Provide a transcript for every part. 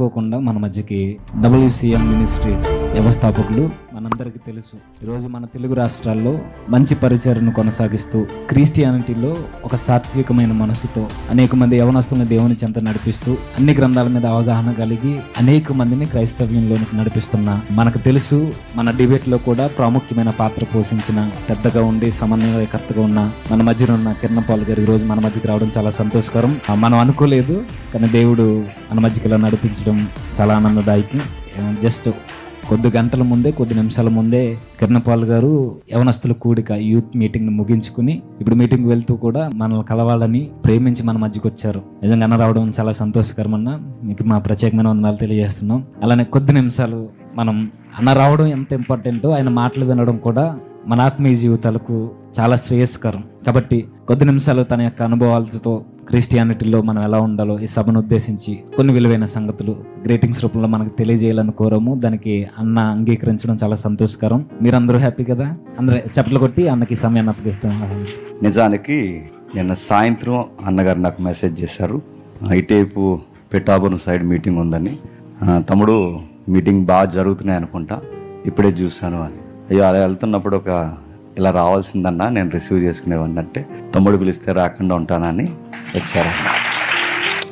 పోకుండా మన మధ్యకి WCM మినిస్ట్రీస్ వ్యవస్థాపకులు మనందరికీ తెలుసు. ఈరోజు మన తెలుగు రాష్ట్రాల్లో మంచి పరిచర్ను కొనసాగిస్తూ క్రిస్టియానిటీలో ఒక సాత్వికమైన మనసుతో అనేక మంది యవనస్తులను దేవుని చెంత నడిపిస్తూ అన్ని గ్రంథాల మీద అవగాహన కలిగి అనేక మందిని క్రైస్తవ్యంలోనికి నడిపిస్తున్న మనకు తెలుసు. మన డిబేట్లో కూడా ప్రాముఖ్యమైన పాత్ర పోషించిన పెద్దగా ఉండి సమన్వయకర్తగా ఉన్న మన మధ్యన ఉన్న కిరణ్ పాల్ గారు ఈరోజు మన మధ్యకి రావడం చాలా సంతోషకరం. మనం అనుకోలేదు, కానీ దేవుడు మన మధ్యకి ఇలా నడిపించడం చాలా ఆనందదాయకం. జస్ట్ కొద్ది గంటల ముందే, కొద్ది నిమిషాల ముందే కిరణ్ పాల్ గారు యవనస్తుల కూడిక యూత్ మీటింగ్ ముగించుకుని ఇప్పుడు మీటింగ్ వెళ్తూ కూడా మనల్ని కలవాలని ప్రేమించి మన మధ్యకి వచ్చారు. నిజంగా అన్న రావడం చాలా సంతోషకరమన్నా, మీకు మా ప్రత్యేకమైన వందనాలు తెలియజేస్తున్నాం. అలానే కొద్ది నిమిషాలు మనం అన్న రావడం ఎంత ఇంపార్టెంటో ఆయన మాటలు వినడం కూడా మన ఆత్మీయ జీవితాలకు చాలా శ్రేయస్కరం. కాబట్టి కొద్ది నిమిషాలు తన యొక్క అనుభవాలతో క్రిస్టియానిటీలో మనం ఎలా ఉండాలో ఈ సభను ఉద్దేశించి కొన్ని విలువైన సంగతులు గ్రీటింగ్స్ రూపంలో మనకు తెలియజేయాలని కోరము. దానికి అన్న అంగీకరించడం చాలా సంతోషకరం. మీరందరూ హ్యాపీ కదా? అందరూ చప్పట్లు కొట్టి అన్నకి సమయాన్ని అప్పగిస్తాం. నిజానికి నిన్న సాయంత్రం అన్నగారు నాకు మెసేజ్ చేశారు, ఇటేపు పిఠాపురం సైడ్ మీటింగ్ ఉందని. తమ్ముడు మీటింగ్ బాగా జరుగుతున్నాయి అనుకుంటా, ఇప్పుడే చూశాను అని. అయ్యో అలా వెళ్తున్నప్పుడు ఇలా రావాల్సిందన్నా, నేను రిసీవ్ చేసుకునేవాడిని అంటే, తమ్ముడు పిలిస్తే రాకుండా ఉంటానని వచ్చారు.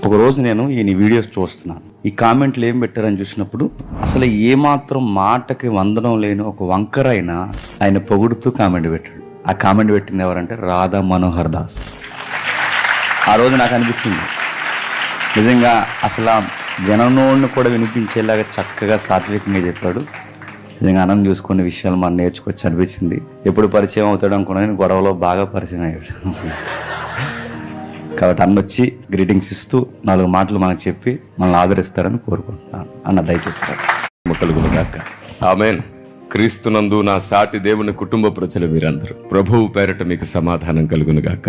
ఒకరోజు నేను ఈయన వీడియోస్ చూస్తున్నాను, ఈ కామెంట్లు ఏం పెట్టారని చూసినప్పుడు అసలు ఏమాత్రం మాటకి వందనం లేని ఒక వంకర ఆయన పొగుడుతూ కామెంట్ పెట్టాడు. ఆ కామెంట్ పెట్టింది ఎవరంటే రాధా మనోహర్ దాస్. ఆ రోజు నాకు అనిపించింది నిజంగా అసలు ఆ జననోడిని కూడా వినిపించేలాగా చక్కగా సాత్వికంగా చెప్పాడు. నిజంగా అన్నం చూసుకునే విషయాలు మనం నేర్చుకోవచ్చు అనిపించింది. ఎప్పుడు పరిచయం అవుతాడు అనుకున్నాను, గొడవలో బాగా పరిచయం అయ్యాడు. కాబట్టి అన్న వచ్చి గ్రీటింగ్స్ ఇస్తూ 4 మాటలు మనకు చెప్పి మనల్ని ఆదరిస్తారని కోరుకుంటున్నాను. అన్న దయచేస్తారు. కలుగునుగాక. ఆమేన్. క్రీస్తునందు నా సాటి దేవుని కుటుంబ ప్రజలు మీరందరూ, ప్రభువు పేరట మీకు సమాధానం కలుగునుగాక.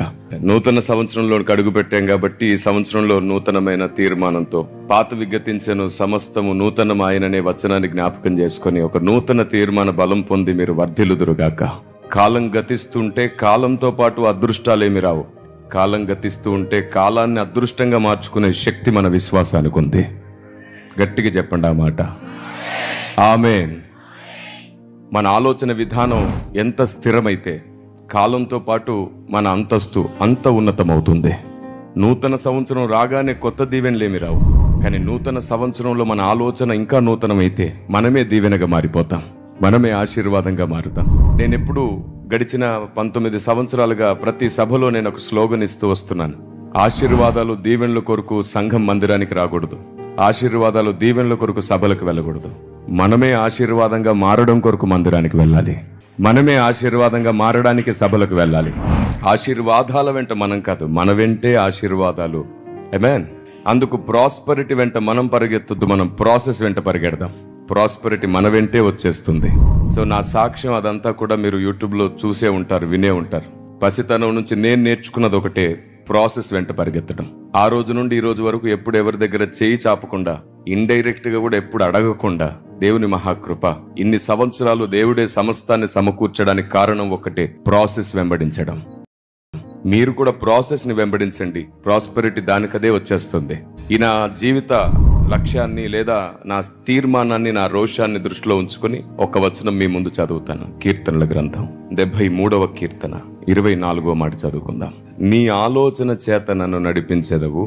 నూతన సంవత్సరంలోకి అడుగు పెట్టాం కాబట్టి ఈ సంవత్సరంలో నూతనమైన తీర్మానంతో పాతవి గతించెను సమస్తము నూతనమాయననే వచనాన్ని జ్ఞాపకం చేసుకుని ఒక నూతన తీర్మాన బలం పొంది మీరు వర్ధిల్లుదురుగాక. కాలం గతిస్తుంటే కాలంతో పాటు అదృష్టాలేమి రావు. కాలం గతిస్తూ ఉంటే కాలాన్ని అదృష్టంగా మార్చుకునే శక్తి మన విశ్వాసానికి ఉంది. గట్టిగా చెప్పండి ఆ మాట. ఆమేన్. మన ఆలోచన విధానం ఎంత స్థిరమైతే కాలంతో పాటు మన అంతస్తు అంత ఉన్నతమవుతుంది. నూతన సంవత్సరం రాగానే కొత్త దీవెనలేమి రావు, కానీ నూతన సంవత్సరంలో మన ఆలోచన ఇంకా నూతనమైతే మనమే దీవెనగా మారిపోతాం, మనమే ఆశీర్వాదంగా మారుతాం. నేను ఎప్పుడు గడిచిన 19 సంవత్సరాలుగా ప్రతి సభలో నేను ఒక స్లోగన్ ఇస్తూ వస్తున్నాను. ఆశీర్వాదాలు దీవెనల కొరకు సంఘం మందిరానికి రాకూడదు, ఆశీర్వాదాలు దీవెనల కొరకు సభలకు వెళ్ళకూడదు. మనమే ఆశీర్వాదంగా మారడం కొరకు మందిరానికి వెళ్ళాలి, మనమే ఆశీర్వాదంగా మారడానికి సభలకు వెళ్ళాలి. ఆశీర్వాదాల వెంట మనం కాదు, మన వెంటే ఆశీర్వాదాలు. ఆమేన్. అందుకు ప్రాస్పరిటీ వెంట మనం పరిగెత్తొద్దు, మనం ప్రాసెస్ వెంట పరిగెడదాం. ప్రాస్పరిటీ మన వెంటే వచ్చేస్తుంది. సో నా సాక్ష్యం అదంతా కూడా మీరు యూట్యూబ్లో చూసే ఉంటారు, వినే ఉంటారు. పసితనం నుంచి నేను నేర్చుకున్నది ఒకటే, ప్రాసెస్ వెంట పరిగెత్తడం. ఆ రోజు నుండి ఈ రోజు వరకు ఎప్పుడు ఎవరి దగ్గర చేయి చాపకుండా, ఇండైరెక్ట్ గా కూడా ఎప్పుడు అడగకుండా, దేవుని మహాకృప ఇన్ని సంవత్సరాలు దేవుడే సమస్తాన్ని సమకూర్చడానికి కారణం ఒకటే, ప్రాసెస్ వెంబడించడం. మీరు కూడా ప్రాసెస్ ని వెంబడించండి, ప్రాస్పెరిటీ దానికదే వచ్చేస్తుంది. ఈ నా జీవిత లక్ష్యాన్ని లేదా నా తీర్మానాన్ని, నా రోషాన్ని దృష్టిలో ఉంచుకుని ఒక వచనం మీ ముందు చదువుతాను. కీర్తనల గ్రంథం 73వ కీర్తన 24వ మాట చదువుకుందాం. నీ ఆలోచన చేత నన్ను నడిపించెదవు.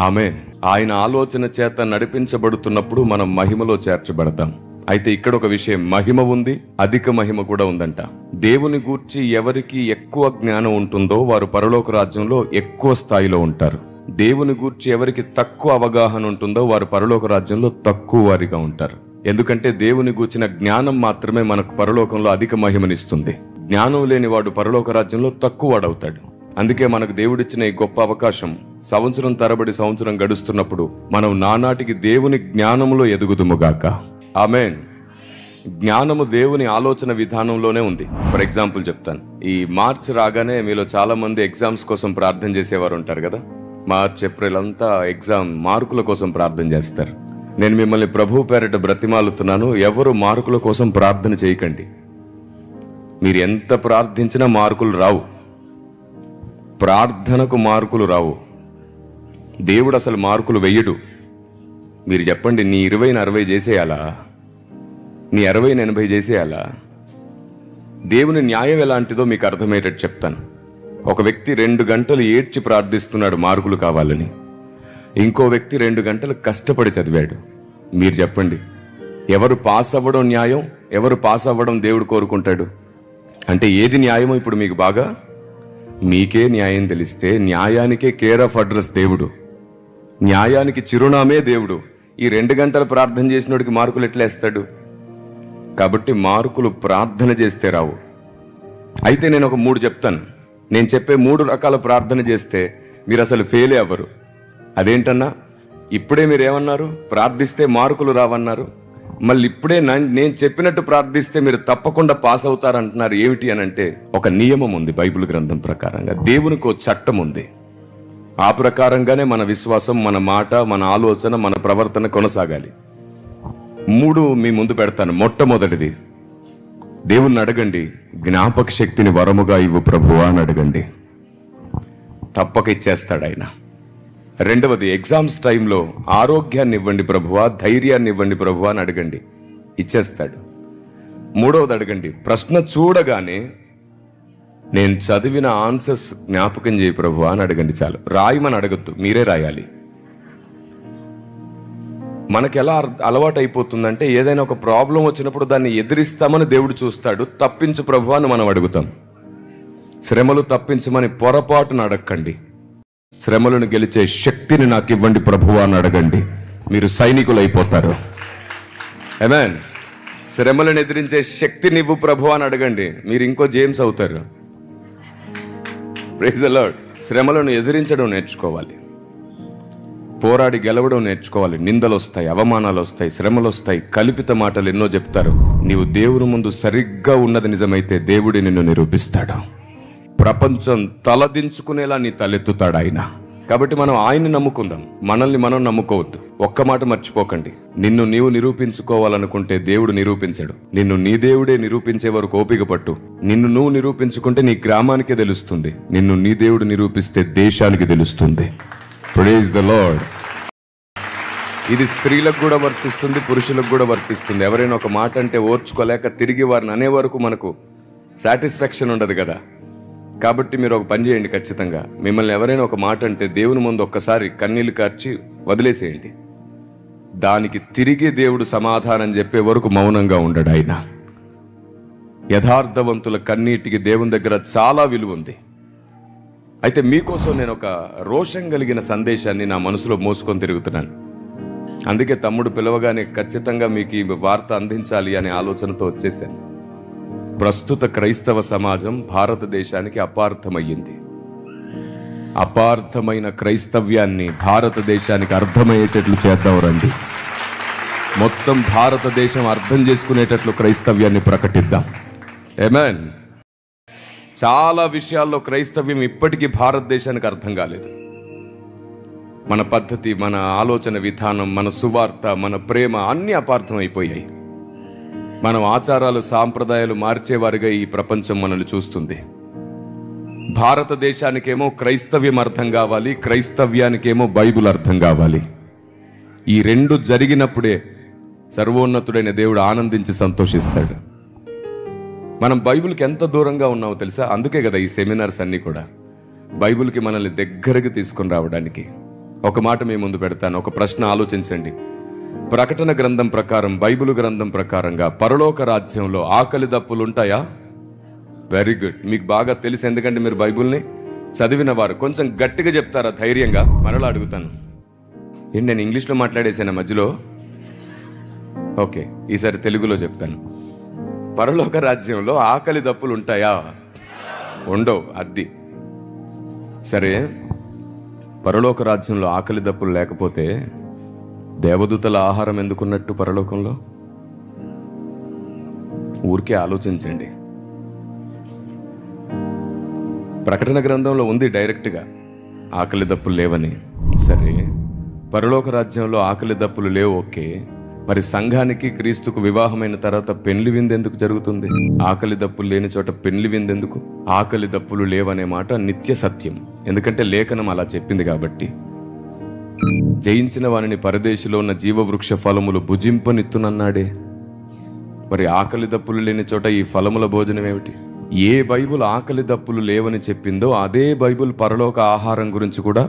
ఆమేన్. ఆయన ఆలోచన చేత నడిపించబడుతున్నప్పుడు మనం మహిమలో చేర్చబడతాం. అయితే ఇక్కడ ఒక విషయం, మహిమ ఉంది, అధిక మహిమ కూడా ఉందంట. దేవుని గూర్చి ఎవరికి ఎక్కువ జ్ఞానం ఉంటుందో వారు పరలోక రాజ్యంలో ఎక్కువ స్థాయిలో ఉంటారు. దేవుని గూర్చి ఎవరికి తక్కువ అవగాహన ఉంటుందో వారు పరలోక రాజ్యంలో తక్కువ వారిగా ఉంటారు. ఎందుకంటే దేవుని గూర్చిన జ్ఞానం మాత్రమే మనకు పరలోకంలో అధిక మహిమనిస్తుంది. జ్ఞానం లేని వాడు పరలోక రాజ్యంలో తక్కువ వాడవుతాడు. అందుకే మనకు దేవుడిచ్చిన ఈ గొప్ప అవకాశం, సంవత్సరం తరబడి సంవత్సరం గడుస్తున్నప్పుడు మనం నానాటికి దేవుని జ్ఞానములో ఎదుగుదుముగాక. ఆమేన్. జ్ఞానము దేవుని ఆలోచన విధానంలోనే ఉంది. ఫర్ ఎగ్జాంపుల్ చెప్తాను. ఈ మార్చ్ రాగానే మీలో చాలా మంది ఎగ్జామ్స్ కోసం ప్రార్థన చేసేవారు ఉంటారు కదా. మార్చ్, ఏప్రిల్ అంతా ఎగ్జామ్ మార్కుల కోసం ప్రార్థన చేస్తారు. నేను మిమ్మల్ని ప్రభు పేరిట బ్రతిమాలుతున్నాను, ఎవరు మార్కుల కోసం ప్రార్థన చేయకండి. మీరు ఎంత ప్రార్థించినా మార్కులు రావు, ప్రార్థనకు మార్కులు రావు. దేవుడు అసలు మార్కులు వెయ్యడు. మీరు చెప్పండి, నీ 20ని 60 చేసేయాలా? నీ 60ని 80 చేసేయాలా? దేవుని న్యాయం ఎలాంటిదో మీకు అర్థమయ్యేటట్టు చెప్తాను. ఒక వ్యక్తి 2 గంటలు ఏడ్చి ప్రార్థిస్తున్నాడు మార్కులు కావాలని. ఇంకో వ్యక్తి 2 గంటలు కష్టపడి చదివాడు. మీరు చెప్పండి, ఎవరు పాస్ అవ్వడం న్యాయం, ఎవరు పాస్ అవ్వడం దేవుడు కోరుకుంటాడు? అంటే ఏది న్యాయమో ఇప్పుడు మీకు బాగా మీకే న్యాయం తెలిస్తే, న్యాయానికే కేర్ ఆఫ్ అడ్రస్ దేవుడు, న్యాయానికి చిరునామే దేవుడు. ఈ 2 గంటలు ప్రార్థన చేసినోడికి మార్కులు ఎట్లా వేస్తాడు? కాబట్టి మార్కులు ప్రార్థన చేస్తే రావు. అయితే నేను ఒక 3 చెప్తాను. నేను చెప్పే 3 రకాల ప్రార్థన చేస్తే మీరు అసలు ఫెయిలే అవ్వరు. అదేంటన్నా? ఇప్పుడే మీరు ఏమన్నారు? ప్రార్థిస్తే మార్కులు రావన్నారు. మళ్ళీ ఇప్పుడే నేను చెప్పినట్టు ప్రార్థిస్తే మీరు తప్పకుండా పాస్ అవుతారంటున్నారు. ఏమిటి అని అంటే, ఒక నియమం ఉంది బైబిల్ గ్రంథం ప్రకారంగా. దేవునికి ఒక చట్టం ఉంది. ఆ ప్రకారంగానే మన విశ్వాసం, మన మాట, మన ఆలోచన, మన ప్రవర్తన కొనసాగాలి. 3 మీ ముందు పెడతాను. మొట్టమొదటిది, దేవుణ్ణి అడగండి, జ్ఞాపక శక్తిని వరముగా ఇవ్వు ప్రభువా అని అడగండి. తప్పక ఇచ్చేస్తాడు ఆయన. రెండవది, ఎగ్జామ్స్ టైంలో ఆరోగ్యాన్ని ఇవ్వండి ప్రభువా, ధైర్యాన్ని ఇవ్వండి ప్రభువా అని అడగండి, ఇచ్చేస్తాడు. మూడవది అడగండి, ప్రశ్న చూడగానే నేను చదివిన ఆన్సర్స్ జ్ఞాపకం చేయి ప్రభువా అని అడగండి. చాలు, రాయమని అడగద్దు, మీరే రాయాలి. మనకి ఎలా అలవాటు అయిపోతుందంటే, ఏదైనా ఒక ప్రాబ్లం వచ్చినప్పుడు దాన్ని ఎదిరిస్తామని దేవుడు చూస్తాడు. తప్పించు ప్రభువా అని మనం అడుగుతాం. శ్రమలు తప్పించమని పొరపాటును అడగండి. శ్రమలను గెలిచే శక్తిని నాకు ఇవ్వండి ప్రభువా అని అడగండి. మీరు సైనికులు అయిపోతారు. ఆమేన్. శ్రమలను ఎదిరించే శక్తిని ఇవ్వు ప్రభువా అని అడగండి. మీరు ఇంకో జేమ్స్ అవుతారు. Praise the Lord. శ్రమలను ఎదిరించడం నేర్చుకోవాలి. పోరాడి గెలవడం నేర్చుకోవాలి. నిందలు వస్తాయి, అవమానాలు వస్తాయి, శ్రమలు వస్తాయి, కల్పిత మాటలు ఎన్నో చెప్తారు. నీవు దేవుని ముందు సరిగ్గా ఉన్నది నిజమైతే దేవుడి నిన్ను నిరూపిస్తాడు. ప్రపంచం తలదించుకునేలా నీ తలెత్తుతాడు ఆయన. కాబట్టి మనం ఆయన్ని నమ్ముకుందాం, మనల్ని మనం నమ్ముకోవద్దు. ఒక్క మాట మర్చిపోకండి, నిన్ను నీవు నిరూపించుకోవాలనుకుంటే దేవుడు నిరూపించడు. నిన్ను నీ దేవుడే నిరూపించే వరకు ఓపిక పట్టు. నిన్ను నువ్వు నిరూపించుకుంటే నీ గ్రామానికే తెలుస్తుంది. నిన్ను నీ దేవుడు నిరూపిస్తే దేశానికి తెలుస్తుంది. Praise the Lord. ఇది స్త్రీలకు కూడా వర్తిస్తుంది, పురుషులకు కూడా వర్తిస్తుంది. ఎవరైనా ఒక మాట అంటే ఓర్చుకోలేక తిరిగి వారిని అనే వరకు మనకు సాటిస్ఫాక్షన్ ఉండదు కదా. కాబట్టి మీరు ఒక పని చేయండి, ఖచ్చితంగా మిమ్మల్ని ఎవరైనా ఒక మాట అంటే దేవుని ముందు ఒక్కసారి కన్నీళ్లు కార్చి వదిలేసేయండి. దానికి తిరిగి దేవుడు సమాధానం చెప్పే వరకు మౌనంగా ఉండడు ఆయన. యథార్థవంతుల కన్నీటికి దేవుని దగ్గర చాలా విలువ ఉంది. అయితే మీకోసం నేను ఒక రోషం కలిగిన సందేశాన్ని నా మనసులో మోసుకొని తిరుగుతున్నాను. అందుకే తమ్ముడు పిలవగానే ఖచ్చితంగా మీకు ఈ వార్త అందించాలి అనే ఆలోచనతో వచ్చేసాను. ప్రస్తుత క్రైస్తవ సమాజం భారతదేశానికి అపార్థమయ్యింది. అపార్థమైన క్రైస్తవ్యాన్ని భారతదేశానికి అర్థమయ్యేటట్లు చేద్దాం రండి. మొత్తం భారతదేశం అర్థం చేసుకునేటట్లు క్రైస్తవ్యాన్ని ప్రకటిద్దాం. ఆమేన్. చాలా విషయాల్లో క్రైస్తవ్యం ఇప్పటికీ భారతదేశానికి అర్థం కాలేదు. మన పద్ధతి, మన ఆలోచన విధానం, మన సువార్త, మన ప్రేమ అన్నీ అపార్థం అయిపోయాయి. మనం ఆచారాలు, సాంప్రదాయాలు మార్చేవారుగా ఈ ప్రపంచం మనల్ని చూస్తుంది. భారతదేశానికేమో క్రైస్తవ్యం అర్థం కావాలి, క్రైస్తవ్యానికేమో బైబిల్ అర్థం కావాలి. ఈ 2 జరిగినప్పుడే సర్వోన్నతుడైన దేవుడు ఆనందించి సంతోషిస్తాడు. మనం బైబిల్కి ఎంత దూరంగా ఉన్నామో తెలుసా? అందుకే కదా ఈ సెమినార్స్ అన్నీ కూడా బైబిల్కి మనల్ని దగ్గరకు తీసుకొని రావడానికి. ఒక మాట మీ ముందు పెడతాను, ఒక ప్రశ్న ఆలోచించండి. ప్రకటన గ్రంథం ప్రకారం, బైబిల్ గ్రంథం ప్రకారంగా పరలోక రాజ్యంలో ఆకలి దప్పులు ఉంటాయా? వెరీ గుడ్, మీకు బాగా తెలుసు, ఎందుకంటే మీరు బైబిల్ని చదివిన వారు. కొంచెం గట్టిగా చెప్తారా ధైర్యంగా? మరలా అడుగుతాను. ఏంటి, నేను ఇంగ్లీష్లో మాట్లాడేసాను మధ్యలో? ఓకే, ఈసారి తెలుగులో చెప్తాను. పరలోక రాజ్యంలో ఆకలి దప్పులు ఉంటాయా? ఉండవు. అద్ది సరే, పరలోక రాజ్యంలో ఆకలి దప్పులు లేకపోతే దేవదూతల ఆహారం ఎందుకున్నట్టు పరలోకంలో? ఊరికే ఆలోచించండి. ప్రకటన గ్రంథంలో ఉంది డైరెక్ట్గా ఆకలి దప్పులు లేవని. సరే, పరలోక రాజ్యంలో ఆకలి దప్పులు లేవు, ఓకే. మరి సంఘానికి, క్రీస్తుకు వివాహమైన తర్వాత పెళ్లి విందు ఎందుకు జరుగుతుంది? ఆకలి దప్పులు లేని చోట పెళ్లి విందు ఎందుకు? ఆకలి దప్పులు లేవనే మాట నిత్య సత్యం, ఎందుకంటే లేఖనం అలా చెప్పింది కాబట్టి. జయించిన వానిని పరదేశిలో ఉన్న జీవవృక్ష ఫలములు భుజింపనిత్తునన్నాడే. మరి ఆకలి దప్పులు లేని చోట ఈ ఫలముల భోజనం ఏమిటి? ఏ బైబుల్ ఆకలి దప్పులు లేవని చెప్పిందో అదే బైబుల్ పరలోక ఆహారం గురించి కూడా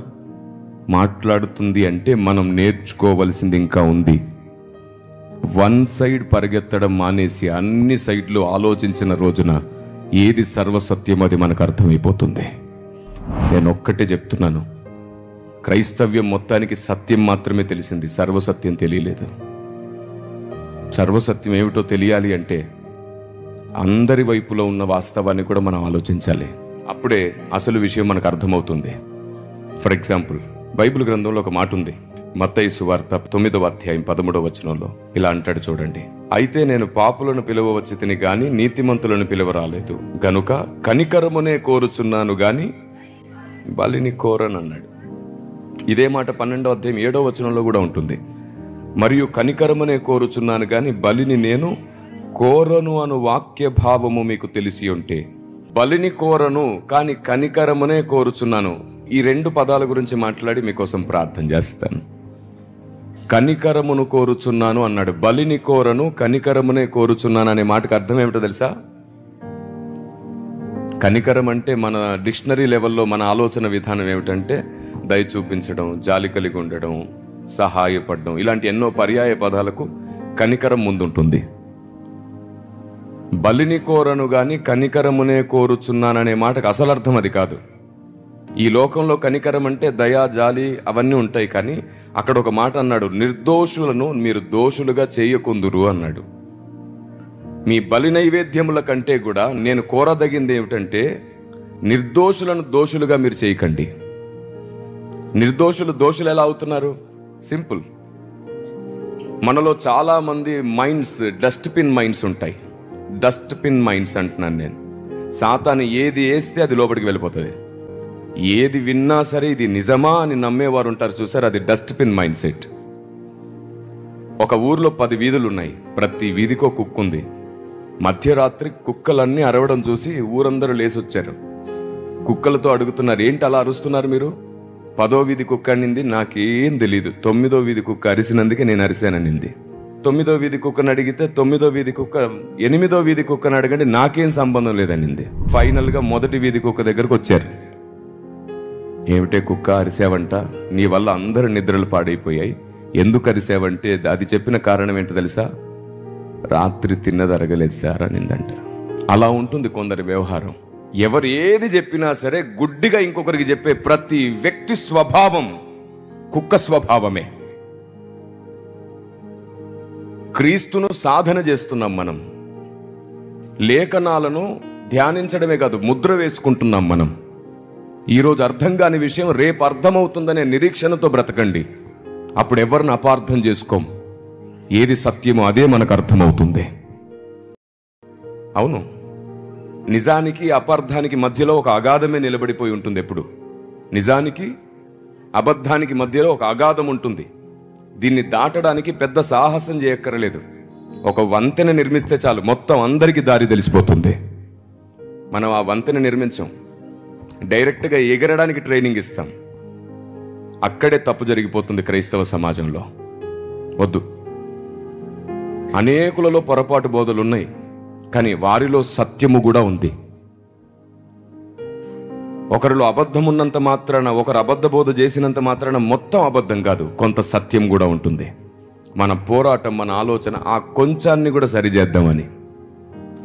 మాట్లాడుతుంది. అంటే మనం నేర్చుకోవలసింది ఇంకా ఉంది. వన్ సైడ్ పరిగెత్తడం మానేసి అన్ని సైడ్లు ఆలోచించిన రోజున ఏది సర్వసత్యం అది మనకు అర్థమైపోతుంది. నేను ఒక్కటే చెప్తున్నాను, క్రైస్తవ్యం మొత్తానికి సత్యం మాత్రమే తెలిసింది, సర్వసత్యం తెలియలేదు. సర్వసత్యం ఏమిటో తెలియాలి అంటే అందరి వైపులో ఉన్న వాస్తవాన్ని కూడా మనం ఆలోచించాలి. అప్పుడే అసలు విషయం మనకు అర్థమవుతుంది. ఫర్ ఎగ్జాంపుల్, బైబిల్ గ్రంథంలో ఒక మాట ఉంది. మత్తయి సువార్త 9వ అధ్యాయం 13వ వచనంలో ఇలా అంటాడు చూడండి. అయితే నేను పాపులను పిలువవచ్చి తిని గాని నీతిమంతులను పిలువరాలేదు, గనుక కనికరమునే కోరుచున్నాను గాని బలిని కోరనన్నాడు. ఇదే మాట 12వ అధ్యాయం 7వ వచనంలో కూడా ఉంటుంది. మరియు కనికరమునే కోరుచున్నాను గాని బలిని నేను కోరను అను వాక్య భావము మీకు తెలిసి ఉంటే, బలిని కోరను కానీ కనికరమునే కోరుచున్నాను, ఈ రెండు పదాల గురించి మాట్లాడి మీకోసం ప్రార్థన చేస్తాను. కనికరమును కోరుచున్నాను అన్నాడు, బలిని కోరను కనికరమునే కోరుచున్నాను అనే మాటకు అర్థం ఏమిటో తెలుసా? కనికరం అంటే మన డిక్షనరీ లెవెల్లో మన ఆలోచన విధానం ఏమిటంటే దయ చూపించడం, జాలి కలిగి ఉండడం, సహాయపడడం, ఇలాంటి ఎన్నో పర్యాయ పదాలకు కనికరం ముందుంటుంది. బలిని కోరను గాని కనికరమునే కోరుచున్నాననే మాటకు అసలు అర్థం అది కాదు. ఈ లోకంలో కనికరం అంటే దయా, జాలి అవన్నీ ఉంటాయి. కానీ అక్కడ ఒక మాట అన్నాడు, నిర్దోషులను మీరు దోషులుగా చేయకుందురు అన్నాడు. మీ బలి నైవేద్యముల కంటే కూడా నేను కోరదగింది ఏమిటంటే నిర్దోషులను దోషులుగా మీరు చేయకండి. నిర్దోషులు దోషులు ఎలా అవుతున్నారు? సింపుల్. మనలో చాలా మంది మైండ్స్ డస్ట్బిన్ మైండ్స్ ఉంటాయి. డస్ట్బిన్ మైండ్స్ అంటున్నాను నేను. సాతాను ఏది వేస్తే అది లోపలికి వెళ్ళిపోతుంది. ఏది విన్నా సరే ఇది నిజమా అని నమ్మేవారు ఉంటారు చూసారు, అది డస్ట్బిన్ మైండ్ సెట్. ఒక ఊర్లో 10 వీధులు ఉన్నాయి. ప్రతి వీధికో కుక్క ఉంది. మధ్యరాత్రి కుక్కలన్నీ అరవడం చూసి ఊరందరూ లేసొచ్చారు. కుక్కలతో అడుగుతున్నారు, ఏంటి అలా అరుస్తున్నారు మీరు? 10వ వీధి కుక్క అనింది, నాకేం తెలీదు. 9వ వీధి కుక్క అరిసినందుకే నేను అరిశాననింది. 9వ వీధి కుక్కను అడిగితే 9వ వీధి కుక్క 8వ వీధి కుక్కను అడగండి, నాకేం సంబంధం లేదనింది. ఫైనల్గా మొదటి వీధి కుక్క దగ్గరకు వచ్చారు. ఏమిటే కుక్క అరిసావంట, నీ వల్ల అందరు నిద్రలు పాడైపోయాయి, ఎందుకు అరిసావంటే అది చెప్పిన కారణం ఏంటో తెలుసా? రాత్రి తిన్నది అరగలేదు సార్ అనిందంట. అలా ఉంటుంది కొందరి వ్యవహారం. ఎవరు ఏది చెప్పినా సరే గుడ్డిగా ఇంకొకరికి చెప్పే ప్రతి వ్యక్తి స్వభావం కుక్క స్వభావమే. క్రీస్తును సాధన చేస్తున్నాం మనం. లేఖనాలను ధ్యానించడమే కాదు, ముద్ర వేసుకుంటున్నాం మనం. ఈరోజు అర్థం కాని విషయం రేపు అర్థమవుతుందనే నిరీక్షణతో బ్రతకండి. అప్పుడు ఎవరిని అపార్థం చేసుకోం. ఏది సత్యమో అదే మనకు అర్థమవుతుంది. అవును, నిజానికి అపార్థానికి మధ్యలో ఒక అగాధమే నిలబడిపోయి ఉంటుంది. ఎప్పుడు నిజానికి అబద్ధానికి మధ్యలో ఒక అగాధం ఉంటుంది. దీన్ని దాటడానికి పెద్ద సాహసం చేయక్కర్లేదు. ఒక వంతెన నిర్మిస్తే చాలు, మొత్తం అందరికీ దారి తెలిసిపోతుంది. మనం ఆ వంతెన నిర్మించాం, డైరెక్ట్గా ఎగరడానికి ట్రైనింగ్ ఇస్తాం. అక్కడే తప్పు జరిగిపోతుంది క్రైస్తవ సమాజంలో. వద్దు. అనేకులలో పొరపాటు బోధలు ఉన్నాయి, కానీ వారిలో సత్యము కూడా ఉంది. ఒకరిలో అబద్ధం ఉన్నంత మాత్రాన, ఒకరు అబద్ధ బోధ చేసినంత మాత్రాన మొత్తం అబద్ధం కాదు, కొంత సత్యం కూడా ఉంటుంది. మన పోరాటం, మన ఆలోచన ఆ కొంచాన్ని కూడా సరిచేద్దామని.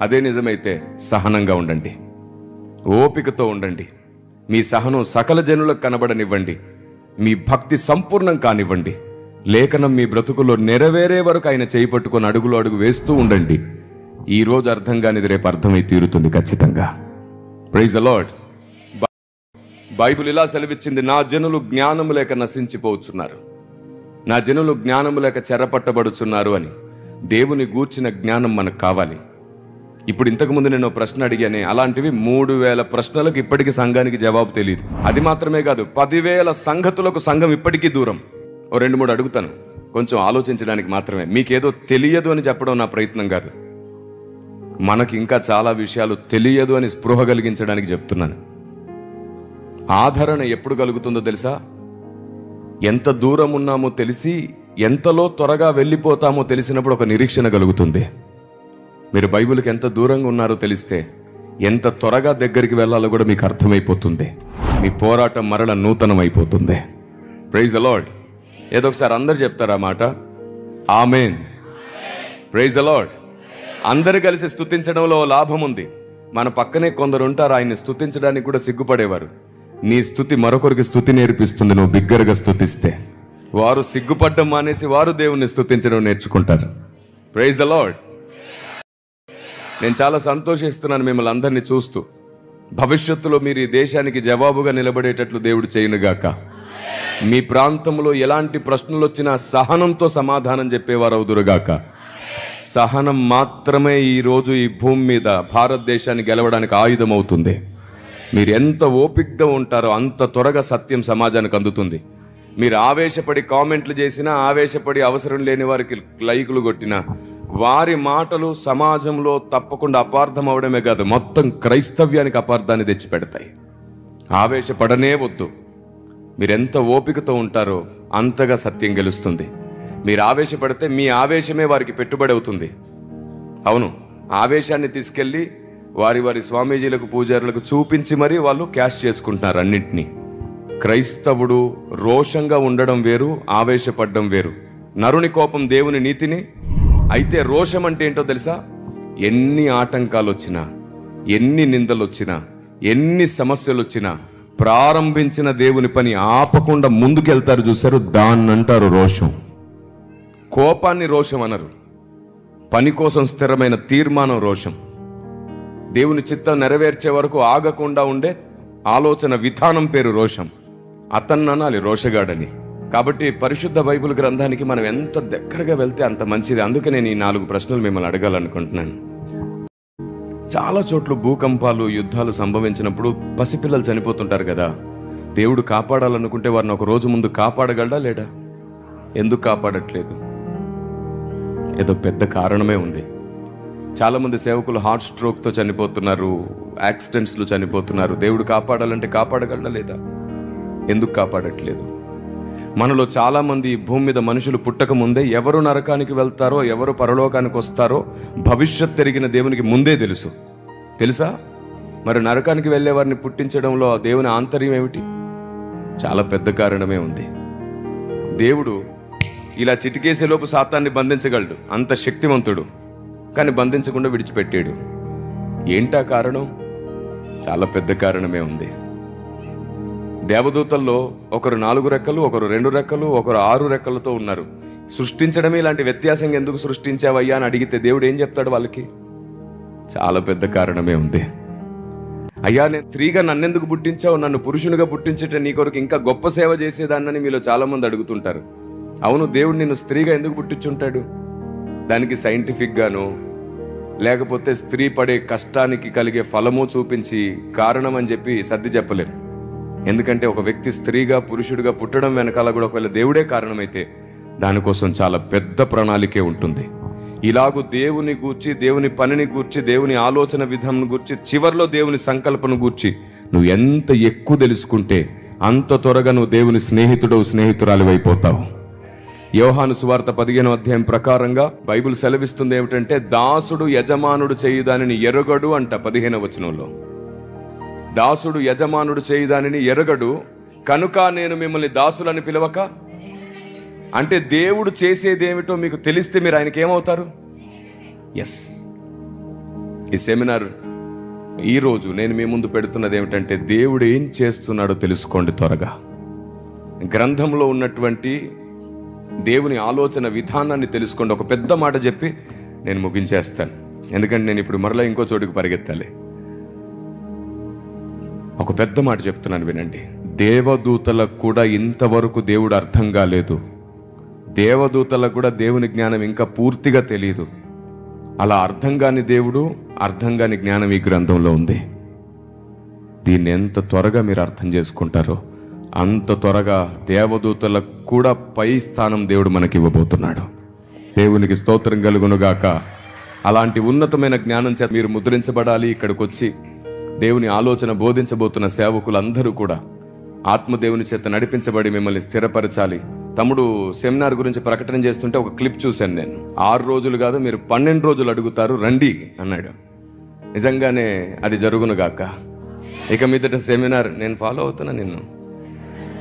అదే నిజమైతే సహనంగా ఉండండి, ఓపికతో ఉండండి. మీ సహనం సకల జనులకు కనబడనివ్వండి. మీ భక్తి సంపూర్ణం కానివ్వండి. లేఖనం మీ బ్రతుకులో నెరవేరే వరకు ఆయన చేయి పట్టుకొని అడుగులో అడుగు వేస్తూ ఉండండి. ఈరోజు అర్థం కానిది రేపు అర్థమై తీరుతుంది ఖచ్చితంగా. Praise the lord. బైబిల్ ఇలా సెలవిచ్చింది, నా జనులు జ్ఞానము లేక నశించిపోతున్నారు, నా జనులు జ్ఞానము లేక చెరపట్టబడుచున్నారు అని. దేవుని గూర్చిన జ్ఞానం మనకు కావాలి. ఇప్పుడు ఇంతకుముందు నేను ప్రశ్న అడిగానే, అలాంటివి 3000 ప్రశ్నలకు ఇప్పటికీ సంఘానికి జవాబు తెలియదు. అది మాత్రమే కాదు, 10,000 సంగతులకు సంఘం ఇప్పటికీ దూరం. 2-3 అడుగుతాను, కొంచెం ఆలోచించడానికి మాత్రమే. మీకేదో తెలియదు అని చెప్పడం నా ప్రయత్నం కాదు. మనకి ఇంకా చాలా విషయాలు తెలియదు అని స్పృహ కలిగించడానికి చెప్తున్నాను. ఆదరణ ఎప్పుడు కలుగుతుందో తెలుసా? ఎంత దూరం ఉన్నామో తెలిసి ఎంతలో త్వరగా వెళ్ళిపోతామో తెలిసినప్పుడు ఒక నిరీక్షణ కలుగుతుంది. మీరు బైబిల్కి ఎంత దూరంగా ఉన్నారో తెలిస్తే ఎంత త్వరగా దగ్గరికి వెళ్ళాలో కూడా మీకు అర్థమైపోతుంది. మీ పోరాటం మరల నూతనం అయిపోతుంది. Praise the lord. ఏదో ఒకసారి అందరు చెప్తారా మాట? ఆమేన్. Praise the lord. అందరు కలిసి స్తుతించడంలో లాభం ఉంది. మన పక్కనే కొందరు ఉంటారు, ఆయన్ని స్తుతించడానికి కూడా సిగ్గుపడేవారు. నీ స్తుతి మరొకరికి స్తుతి నేర్పిస్తుంది. నువ్వు బిగ్గరగా స్తుతిస్తే వారు సిగ్గుపడ్డం మానేసి వారు దేవుణ్ణి స్తుతించడం నేర్చుకుంటారు. Praise the Lord. నేను చాలా సంతోషిస్తున్నాను మిమ్మల్ని అందరినీ చూస్తూ. భవిష్యత్తులో మీరు ఈ దేశానికి జవాబుగా నిలబడేటట్లు దేవుడు చేయునుగాక. మీ ప్రాంతంలో ఎలాంటి ప్రశ్నలు వచ్చినా సహనంతో సమాధానం చెప్పేవారు అవుదురుగాక. సహనం మాత్రమే ఈరోజు ఈ భూమి మీద భారతదేశాన్ని గెలవడానికి ఆయుధం అవుతుంది. మీరు ఎంత ఓపికగా ఉంటారో అంత త్వరగా సత్యం సమాజానికి అందుతుంది. మీరు ఆవేశపడి కామెంట్లు చేసినా, ఆవేశపడి అవసరం లేని వారికి లైకులు కొట్టినా, వారి మాటలు సమాజంలో తప్పకుండా అపార్థం అవడమే కాదు, మొత్తం క్రైస్తవ్యానికి అపార్థాన్ని తెచ్చిపెడతాయి. ఆవేశపడనే వద్దు. మీరెంత ఓపికతో ఉంటారో అంతగా సత్యం గెలుస్తుంది. మీరు ఆవేశపడితే మీ ఆవేశమే వారికి పెట్టుబడి అవుతుంది. అవును, ఆవేశాన్ని తీసుకెళ్ళి వారి స్వామీజీలకు, పూజారులకు చూపించి మరీ వాళ్ళు క్యాష్ చేసుకుంటున్నారు అన్నింటినీ. క్రైస్తవుడు రోషంగా ఉండడం వేరు, ఆవేశపడడం వేరు. నరుని కోపం దేవుని నీతిని. అయితే రోషం అంటే ఏంటో తెలుసా? ఎన్ని ఆటంకాలు వచ్చినా, ఎన్ని నిందలు వచ్చినా, ఎన్ని సమస్యలు వచ్చినా ప్రారంభించిన దేవుని పని ఆపకుండా ముందుకెళ్తారు చూశారు, దాన్నంటారు రోషం. కోపాన్ని రోషం అనరు. పని కోసం స్థిరమైన తీర్మానం రోషం. దేవుని చిత్తం నెరవేర్చే వరకు ఆగకుండా ఉండే ఆలోచన విధానం పేరు రోషం. అతన్ననాలి రోషగాడని. కాబట్టి పరిశుద్ధ బైబిల్ గ్రంథానికి మనం ఎంత దగ్గరగా వెళ్తే అంత మంచిది. అందుకే నేను ఈ 4 ప్రశ్నలు మిమ్మల్ని అడగాలనుకుంటున్నాను. చాలా చోట్ల భూకంపాలు, యుద్ధాలు సంభవించినప్పుడు పసిపిల్లలు చనిపోతుంటారు కదా. దేవుడు కాపాడాలనుకుంటే వారిని ఒక రోజు ముందు కాపాడగలడా లేడా? ఎందుకు కాపాడట్లేదు? ఏదో పెద్ద కారణమే ఉంది. చాలామంది సేవకులు హార్ట్ స్ట్రోక్తో చనిపోతున్నారు, యాక్సిడెంట్స్లో చనిపోతున్నారు. దేవుడు కాపాడాలంటే కాపాడగలడా లేదా? ఎందుకు కాపాడట్లేదు? మనలో చాలామంది ఈ భూమి మీద మనుషులు పుట్టక ముందే ఎవరు నరకానికి వెళ్తారో, ఎవరు పరలోకానికి వస్తారో భవిష్యత్ తిరిగిన దేవునికి ముందే తెలుసా? మరి నరకానికి వెళ్ళే వారిని పుట్టించడంలో దేవుని ఆంతర్యం ఏమిటి? చాలా పెద్ద కారణమే ఉంది. దేవుడు ఇలా చిటికేసేలోపు సాతాన్ని బంధించగలడు, అంత శక్తివంతుడు. కానీ బంధించకుండా విడిచిపెట్టాడు. ఏంటా కారణం? చాలా పెద్ద కారణమే ఉంది. దేవదూతల్లో ఒకరు 4 రెక్కలు, ఒకరు 2 రెక్కలు, ఒకరు 6 రెక్కలతో ఉన్నారు. సృష్టించడమే ఇలాంటి వ్యత్యాసంగా ఎందుకు సృష్టించావయ్యా అని అడిగితే దేవుడు ఏం చెప్తాడు వాళ్ళకి? చాలా పెద్ద కారణమే ఉంది. అయ్యా, నేను స్త్రీగా నన్నెందుకు పుట్టించావు? నన్ను పురుషునిగా పుట్టించటే నీ కొరకు ఇంకా గొప్ప సేవ చేసేదాన్నని మీలో చాలా మంది అడుగుతుంటారు. అవును, దేవుడు నిన్ను స్త్రీగా ఎందుకు పుట్టించుంటాడు? దానికి సైంటిఫిక్ గాను, లేకపోతే స్త్రీ పడే కష్టానికి కలిగే ఫలము చూపించి కారణం అని చెప్పి సర్ది చెప్పలేం. ఎందుకంటే ఒక వ్యక్తి స్త్రీగా పురుషుడిగా పుట్టడం వెనకాల కూడా ఒకవేళ దేవుడే కారణమైతే దానికోసం చాలా పెద్ద ప్రణాళికే ఉంటుంది. ఇలాగూ దేవుని గూర్చి, దేవుని పనిని గూర్చి, దేవుని ఆలోచన విధానం గూర్చి, చివర్లో దేవుని సంకల్పన గూర్చి నువ్వు ఎంత ఎక్కువ తెలుసుకుంటే అంత త్వరగా నువ్వు దేవుని స్నేహితురాలు అయిపోతావు. యోహాను సువార్త 15వ అధ్యాయం ప్రకారంగా బైబిల్ సెలవిస్తుంది ఏమిటంటే, దాసుడు యజమానుడు చేయుదానిని ఎరగడు అంట. 15వ వచనంలో దాసుడు యజమానుడు చేయుదానిని ఎరగడు, కనుక నేను మిమ్మల్ని దాసులని పిలవక. అంటే దేవుడు చేసేదేమిటో మీకు తెలిస్తే మీరు ఆయనకి ఏమవుతారు? ఎస్. ఈ సెమినార్ ఈరోజు నేను మీ ముందు పెడుతున్నది ఏమిటంటే, దేవుడు ఏం చేస్తున్నాడో తెలుసుకోండి త్వరగా. గ్రంథంలో ఉన్నటువంటి దేవుని ఆలోచన విధానాన్ని తెలుసుకోండి. ఒక పెద్ద మాట చెప్పి నేను ముగించేస్తాను, ఎందుకంటే నేను ఇప్పుడు మరలా ఇంకో చోటుకు పరిగెత్తాలి. ఒక పెద్ద మాట చెప్తున్నాను వినండి. దేవదూతలకు కూడా ఇంతవరకు దేవుడు అర్థం కాలేదు. దేవదూతలకు కూడా దేవుని జ్ఞానం ఇంకా పూర్తిగా తెలియదు. అలా అర్థం కాని దేవుడు, అర్థం కాని జ్ఞానం ఈ గ్రంథంలో ఉంది. దీన్ని ఎంత త్వరగా మీరు అర్థం చేసుకుంటారో అంత త్వరగా దేవదూతలకు కూడా పై స్థానం దేవుడు మనకి ఇవ్వబోతున్నాడు. దేవునికి స్తోత్రం కలుగునుగాక. అలాంటి ఉన్నతమైన జ్ఞానం చేత మీరు ముద్రించబడాలి. ఇక్కడికి వచ్చి దేవుని ఆలోచన బోధించబోతున్న సేవకులందరూ కూడా ఆత్మదేవుని చేత నడిపించబడి మిమ్మల్ని స్థిరపరచాలి. తమ్ముడు సెమినార్ గురించి ప్రకటన చేస్తుంటే ఒక క్లిప్ చూశాను నేను. 6 రోజులు కాదు, మీరు 12 రోజులు అడుగుతారు, రండి అన్నాడు. నిజంగానే అది జరుగునుగాక. ఇక మీదట సెమినార్ నేను ఫాలో అవుతున్నా. నిన్ను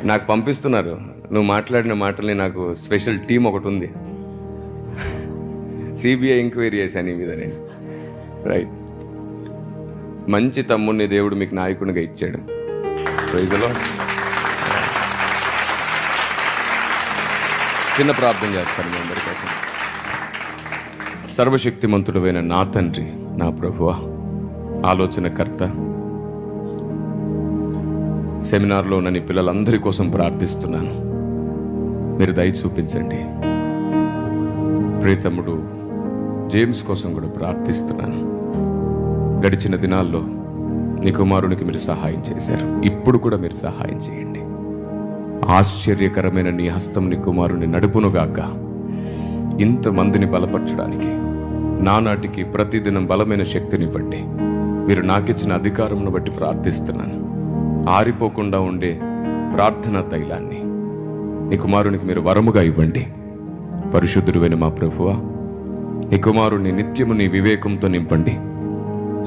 నాకు పంపిస్తున్నారు. నువ్వు మాట్లాడిన మాటల్ని, నాకు స్పెషల్ టీం ఒకటి ఉంది, సిబిఐ ఎంక్వైరీ చేశాను నీ మీద నేను. రైట్, మంచి తమ్ముడిని దేవుడు మీకు నాయకునిగా ఇచ్చాడు. Praise the Lord. చిన్న ప్రార్థన చేస్తాను మీ అందరి కోసం. సర్వశక్తిమంతుడైన నా తండ్రి, నా ప్రభువా, ఆలోచనకర్త, సెమినార్లో ఉన్న నీ పిల్లలందరి కోసం ప్రార్థిస్తున్నాను. మీరు దయ చూపించండి. ప్రియతముడు జేమ్స్ కోసం కూడా ప్రార్థిస్తున్నాను. గడిచిన దినాల్లో నీ కుమారునికి మీరు సహాయం చేశారు, ఇప్పుడు కూడా మీరు సహాయం చేయండి. ఆశ్చర్యకరమైన నీ హస్తం నీ కుమారుని నడుపునుగాక. ఇంతమందిని బలపరచడానికి నానాటికి ప్రతిదినం బలమైన శక్తినివ్వండి. మీరు నాకిచ్చిన అధికారంను బట్టి ప్రార్థిస్తున్నాను. ఆరిపోకుండా ఉండే ప్రార్థనా తైలాన్ని నీ కుమారునికి మీరు వరముగా ఇవ్వండి. పరిశుద్ధుడైన మా ప్రభువా, నీ కుమారుని నిత్యము నీ వివేకంతో నింపండి.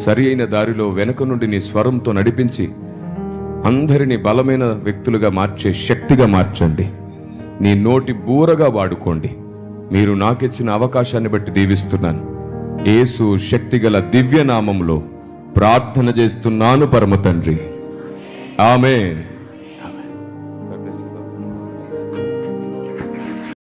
సరి అయిన దారిలో వెనుక నుండి నీ స్వరంతో నడిపించి అందరినీ బలమైన వ్యక్తులుగా మార్చే శక్తిగా మార్చండి. నీ నోటి బూరగా వాడుకోండి. మీరు నాకిచ్చిన అవకాశాన్ని బట్టి దీవిస్తున్నాను. యేసు శక్తిగల దివ్య నామములో ప్రార్థన చేస్తున్నాను పరమ తండ్రి. ఆమేన్.